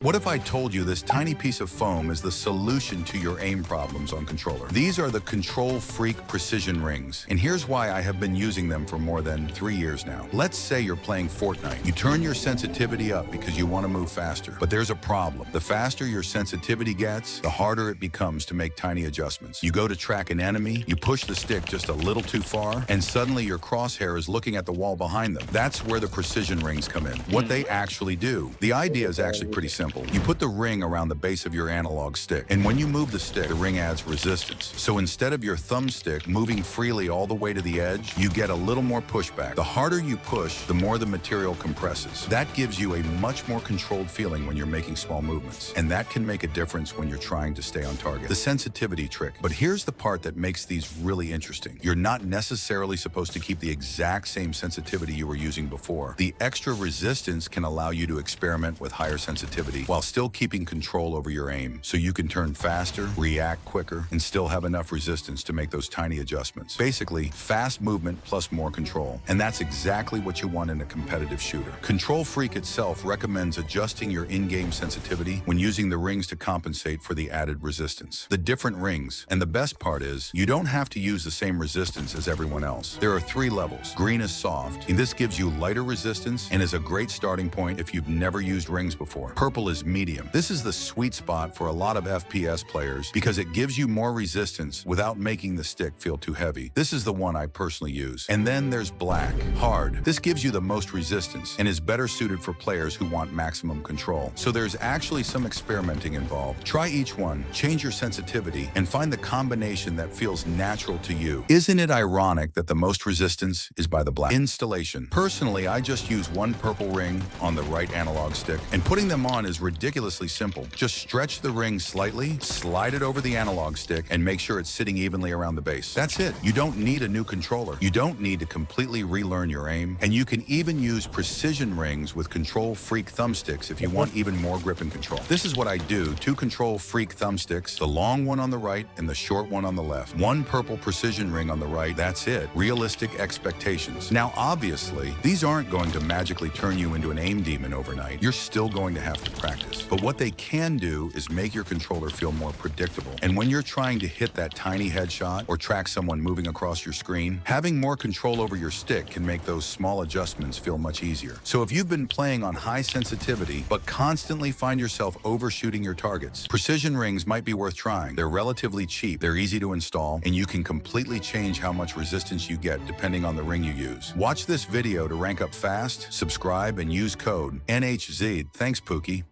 What if I told you this tiny piece of foam is the solution to your aim problems on controller? These are the Kontrol Freak precision rings, and here's why I have been using them for more than 3 years now. Let's say you're playing Fortnite. You turn your sensitivity up because you want to move faster, but there's a problem. The faster your sensitivity gets, the harder it becomes to make tiny adjustments. You go to track an enemy, you push the stick just a little too far, and suddenly your crosshair is looking at the wall behind them. That's where the precision rings come in. What they actually do. The idea is actually pretty simple. You put the ring around the base of your analog stick, and when you move the stick, the ring adds resistance. So instead of your thumbstick moving freely all the way to the edge, you get a little more pushback. The harder you push, the more the material compresses. That gives you a much more controlled feeling when you're making small movements, and that can make a difference when you're trying to stay on target. The sensitivity trick. But here's the part that makes these really interesting. You're not necessarily supposed to keep the exact same sensitivity you were using before. The extra resistance can allow you to experiment with higher sensitivity while still keeping control over your aim, so you can turn faster, react quicker, and still have enough resistance to make those tiny adjustments. Basically, fast movement plus more control. And that's exactly what you want in a competitive shooter. Kontrol Freak itself recommends adjusting your in-game sensitivity when using the rings to compensate for the added resistance. The different rings. And the best part is, you don't have to use the same resistance as everyone else. There are 3 levels. Green is soft, and this gives you lighter resistance and is a great starting point if you've never used rings before. Purple is medium. This is the sweet spot for a lot of FPS players because it gives you more resistance without making the stick feel too heavy. This is the one I personally use. And then there's black, hard. This gives you the most resistance and is better suited for players who want maximum control. So there's actually some experimenting involved. Try each one, change your sensitivity, and find the combination that feels natural to you. Isn't it ironic that the most resistance is by the black? Installation. Personally, I just use one purple ring on the right analog stick, and putting them on is ridiculously simple. Just stretch the ring slightly, slide it over the analog stick, and make sure it's sitting evenly around the base. That's it. You don't need a new controller. You don't need to completely relearn your aim, and you can even use precision rings with Kontrol Freak thumbsticks if you want even more grip and control. This is what I do. 2 Kontrol Freak thumbsticks, the long one on the right and the short one on the left. 1 purple precision ring on the right. That's it. Realistic expectations. Now, obviously, these aren't going to magically turn you into an aim demon overnight. You're still going to have to practice. But what they can do is make your controller feel more predictable. And when you're trying to hit that tiny headshot or track someone moving across your screen, having more control over your stick can make those small adjustments feel much easier. So if you've been playing on high sensitivity but constantly find yourself overshooting your targets, precision rings might be worth trying. They're relatively cheap, they're easy to install, and you can completely change how much resistance you get depending on the ring you use. Watch this video to rank up fast, subscribe, and use code NHZ. Thanks, Pookie.